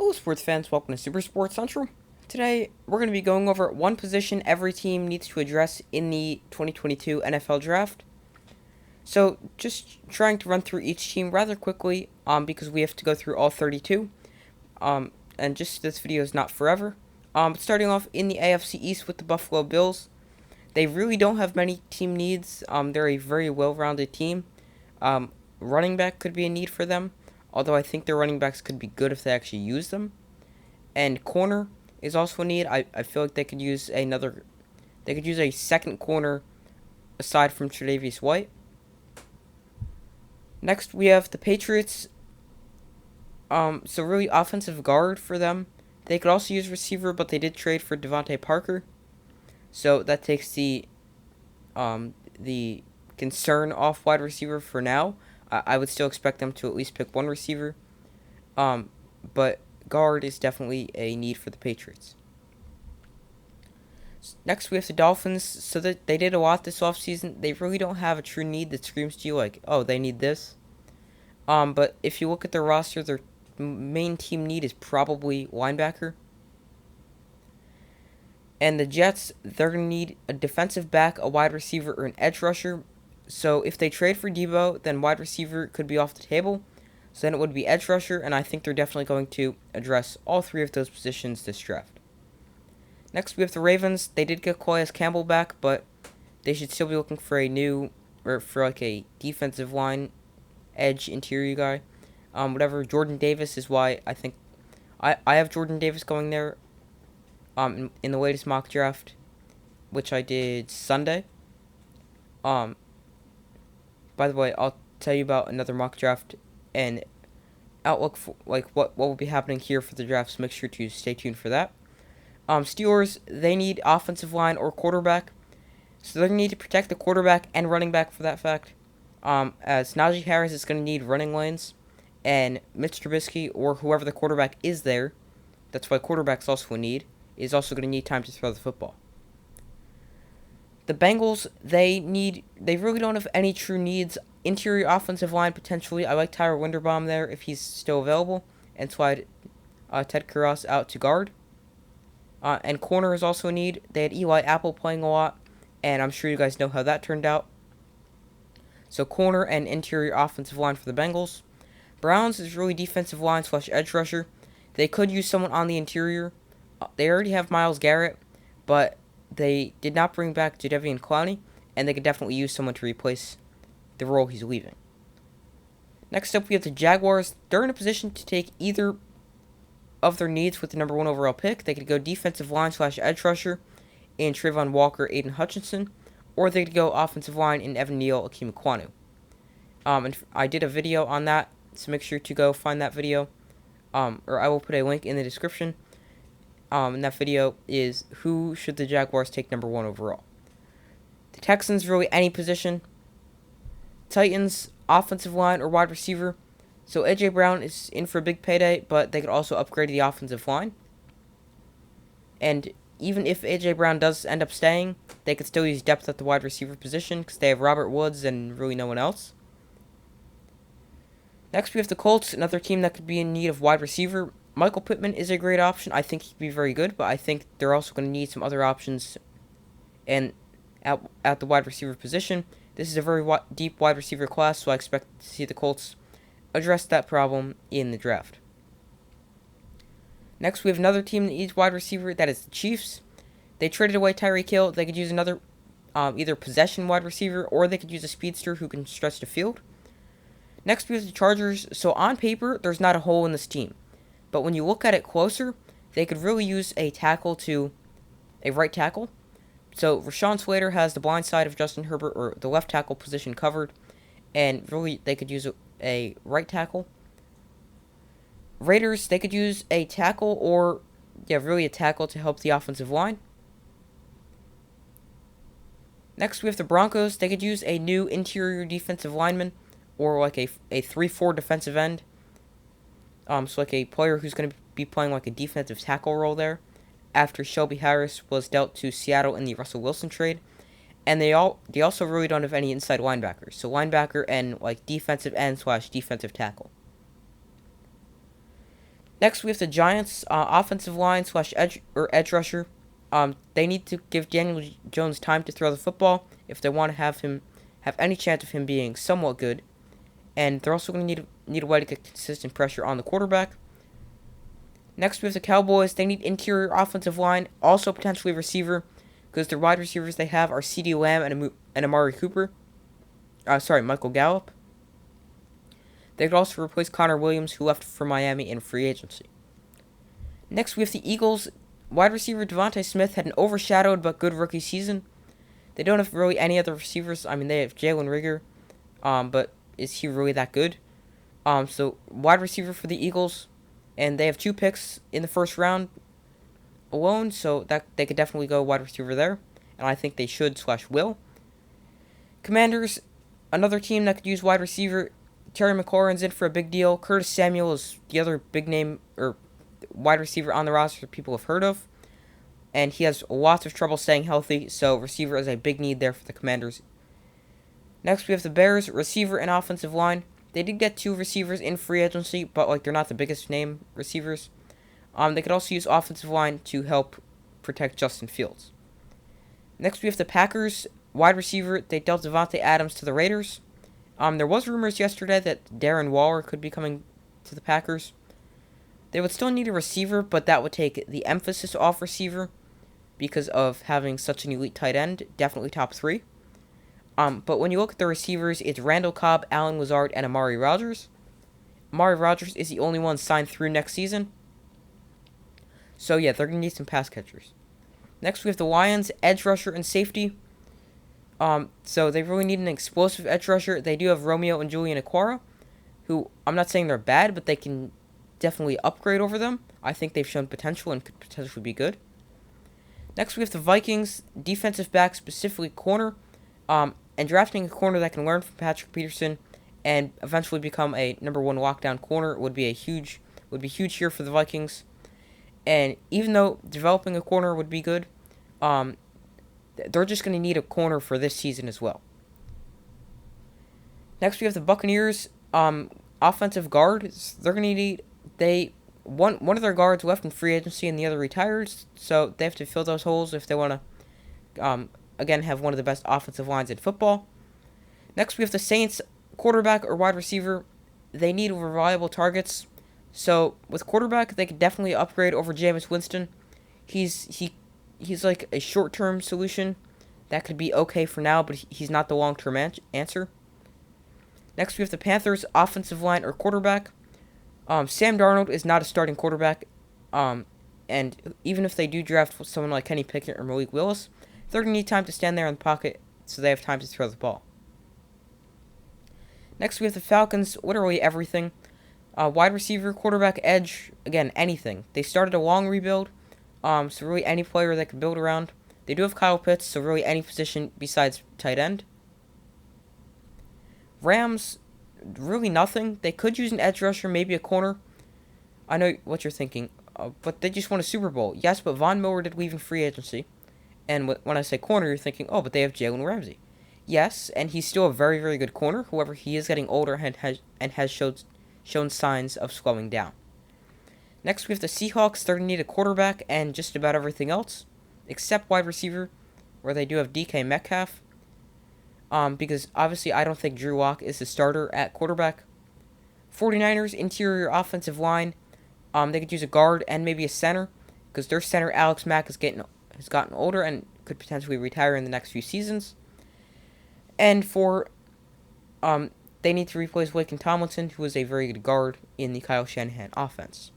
Hello, sports fans. Welcome to Super Sports Central. Today, we're going to be going over one position every team needs to address in the 2022 NFL Draft. So, just trying to run through each team rather quickly, because we have to go through all 32. And just this video is not forever. Starting off in the AFC East with the Buffalo Bills. They really don't have many team needs. They're a very well-rounded team. Running back could be a need for them, although I think their running backs could be good if they actually use them. And corner is also a need. I feel like they could use a second corner aside from Tre'Davious White. Next, we have the Patriots. So really offensive guard for them. They could also use receiver, but they did trade for Devontae Parker. So that takes the concern off wide receiver for now. I would still expect them to at least pick one receiver. But guard is definitely a need for the Patriots. Next, we have the Dolphins. So that they did a lot this offseason. They really don't have a true need that screams to you like, oh, they need this. But if you look at their roster, their main team need is probably linebacker. And the Jets, they're going to need a defensive back, a wide receiver, or an edge rusher. So if they trade for Debo, then wide receiver could be off the table. So then it would be edge rusher, and I think they're definitely going to address all three of those positions this draft. Next, we have the Ravens. They did get Calais Campbell back, but they should still be looking for a defensive line edge interior guy. Whatever. Jordan Davis is why I think I have Jordan Davis going there. In the latest mock draft, which I did Sunday. By the way, I'll tell you about another mock draft and outlook for what will be happening here for the draft. So make sure to stay tuned for that. Steelers, they need offensive line or quarterback, so they're gonna need to protect the quarterback and running back for that fact. As Najee Harris is gonna need running lanes, and Mitch Trubisky or whoever the quarterback is there. That's why quarterback's also a need. Is also going to need time to throw the football. The Bengals, they really don't have any true needs. Interior offensive line, potentially. I like Tyler Linderbaum there if he's still available. And slide Ted Karras out to guard. And corner is also a need. They had Eli Apple playing a lot. And I'm sure you guys know how that turned out. So corner and interior offensive line for the Bengals. Browns is really defensive line / edge rusher. They could use someone on the interior. They already have Myles Garrett, but they did not bring back Jadeveon Clowney, and they could definitely use someone to replace the role he's leaving. Next up, we have the Jaguars. They're in a position to take either of their needs with the number 1 overall pick. They could go defensive line / edge rusher in Trayvon Walker, Aiden Hutchinson, or they could go offensive line in Evan Neal, Akeem Ekwonu. And I did a video on that, so make sure to go find that video, or I will put a link in the description. And that video is who should the Jaguars take number 1 overall. The Texans, really any position. Titans, offensive line or wide receiver. So A.J. Brown is in for a big payday, but they could also upgrade the offensive line. And even if A.J. Brown does end up staying, they could still use depth at the wide receiver position because they have Robert Woods and really no one else. Next, we have the Colts, another team that could be in need of wide receiver. Michael Pittman is a great option. I think he could be very good, but I think they're also going to need some other options and at the wide receiver position. This is a very deep wide receiver class, so I expect to see the Colts address that problem in the draft. Next, we have another team that needs wide receiver. That is the Chiefs. They traded away Tyreek Hill. They could use another either possession wide receiver, or they could use a speedster who can stretch the field. Next, we have the Chargers. So on paper, there's not a hole in this team. But when you look at it closer, they could really use a right tackle. So Rashawn Slater has the blind side of Justin Herbert, or the left tackle position covered. And really, they could use a right tackle. Raiders, they could use a tackle a tackle to help the offensive line. Next, we have the Broncos. They could use a new interior defensive lineman, or like a 3-4 defensive end. So like a player who's going to be playing like a defensive tackle role there after Shelby Harris was dealt to Seattle in the Russell Wilson trade. And they also really don't have any inside linebackers. So linebacker and like defensive end / defensive tackle. Next, we have the Giants, offensive line slash edge rusher. They need to give Daniel Jones time to throw the football if they want to have any chance of him being somewhat good. And they're also going to need a way to get consistent pressure on the quarterback. Next, we have the Cowboys. They need interior offensive line, also potentially receiver, because their wide receivers they have are CeeDee Lamb and Amari Cooper. Michael Gallup. They could also replace Connor Williams, who left for Miami in free agency. Next, we have the Eagles. Wide receiver Devontae Smith had an overshadowed but good rookie season. They don't have really any other receivers. I mean, they have Jalen Reagor, but is he really that good? So wide receiver for the Eagles, and they have 2 picks in the first round alone, so that they could definitely go wide receiver there, and I think they should/will. Commanders, another team that could use wide receiver. Terry McLaurin's in for a big deal. Curtis Samuel is the other big name or wide receiver on the roster people have heard of, and he has lots of trouble staying healthy, so receiver is a big need there for the Commanders. Next, we have the Bears, receiver and offensive line. They did get 2 receivers in free agency, but they're not the biggest name receivers. They could also use offensive line to help protect Justin Fields. Next, we have the Packers, wide receiver. They dealt Devontae Adams to the Raiders. There was rumors yesterday that Darren Waller could be coming to the Packers. They would still need a receiver, but that would take the emphasis off receiver because of having such an elite tight end, definitely top 3. But when you look at the receivers, it's Randall Cobb, Allen Lazard, and Amari Rodgers. Amari Rodgers is the only one signed through next season. So yeah, they're going to need some pass catchers. Next, we have the Lions, edge rusher and safety. So they really need an explosive edge rusher. They do have Romeo and Julian Okwara, who I'm not saying they're bad, but they can definitely upgrade over them. I think they've shown potential and could potentially be good. Next, we have the Vikings, defensive back, specifically corner, and drafting a corner that can learn from Patrick Peterson and eventually become a number 1 lockdown corner would be huge here for the Vikings. And even though developing a corner would be good, they're just going to need a corner for this season as well. Next, we have the Buccaneers, offensive guard. They're going to need one of their guards left in free agency and the other retired, so they have to fill those holes if they want to, again, have one of the best offensive lines in football. Next, we have the Saints, quarterback or wide receiver. They need reliable targets. So with quarterback, they could definitely upgrade over Jameis Winston. He's like a short-term solution that could be okay for now, but he's not the long-term answer. Next, we have the Panthers, offensive line or quarterback. Sam Darnold is not a starting quarterback, and even if they do draft someone like Kenny Pickett or Malik Willis, they're going to need time to stand there in the pocket so they have time to throw the ball. Next, we have the Falcons, literally everything. Wide receiver, quarterback, edge, again, anything. They started a long rebuild, so really any player they can build around. They do have Kyle Pitts, so really any position besides tight end. Rams, really nothing. They could use an edge rusher, maybe a corner. I know what you're thinking, but they just won a Super Bowl. Yes, but Von Miller did leave in free agency. And when I say corner, you're thinking, oh, but they have Jalen Ramsey. Yes, and he's still a very, very good corner. However, he is getting older and has shown signs of slowing down. Next, we have the Seahawks. They're going to need a quarterback and just about everything else, except wide receiver, where they do have DK Metcalf. Because obviously I don't think Drew Lock is the starter at quarterback. 49ers, interior offensive line. They could use a guard and maybe a center, because their center, Alex Mack, has gotten older and could potentially retire in the next few seasons. And they need to replace Laken Tomlinson, who is a very good guard in the Kyle Shanahan offense.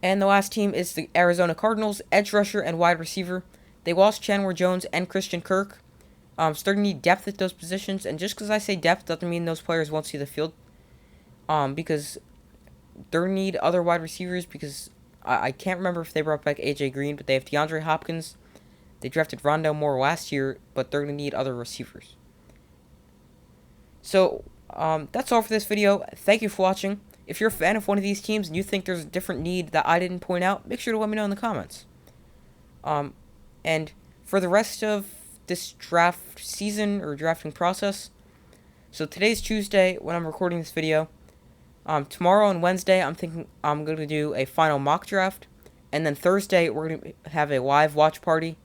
And the last team is the Arizona Cardinals, edge rusher and wide receiver. They lost Chandler Jones and Christian Kirk. So they're going to need depth at those positions. And just because I say depth doesn't mean those players won't see the field. Because they need other wide receivers. Because I can't remember if they brought back A.J. Green, but they have DeAndre Hopkins. They drafted Rondale Moore last year, but they're going to need other receivers. So that's all for this video. Thank you for watching. If you're a fan of one of these teams and you think there's a different need that I didn't point out, make sure to let me know in the comments. And for the rest of this draft season or drafting process, so today's Tuesday when I'm recording this video. Tomorrow and Wednesday, I'm thinking I'm going to do a final mock draft. And then Thursday, we're going to have a live watch party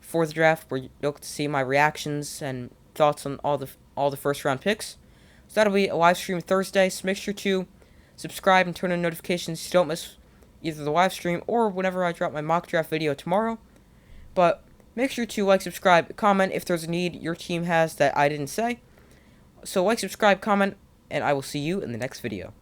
for the draft where you'll get to see my reactions and thoughts on all the first round picks. So that'll be a live stream Thursday. So make sure to subscribe and turn on notifications so you don't miss either the live stream or whenever I drop my mock draft video tomorrow. But make sure to like, subscribe, comment if there's a need your team has that I didn't say. So like, subscribe, comment, and I will see you in the next video.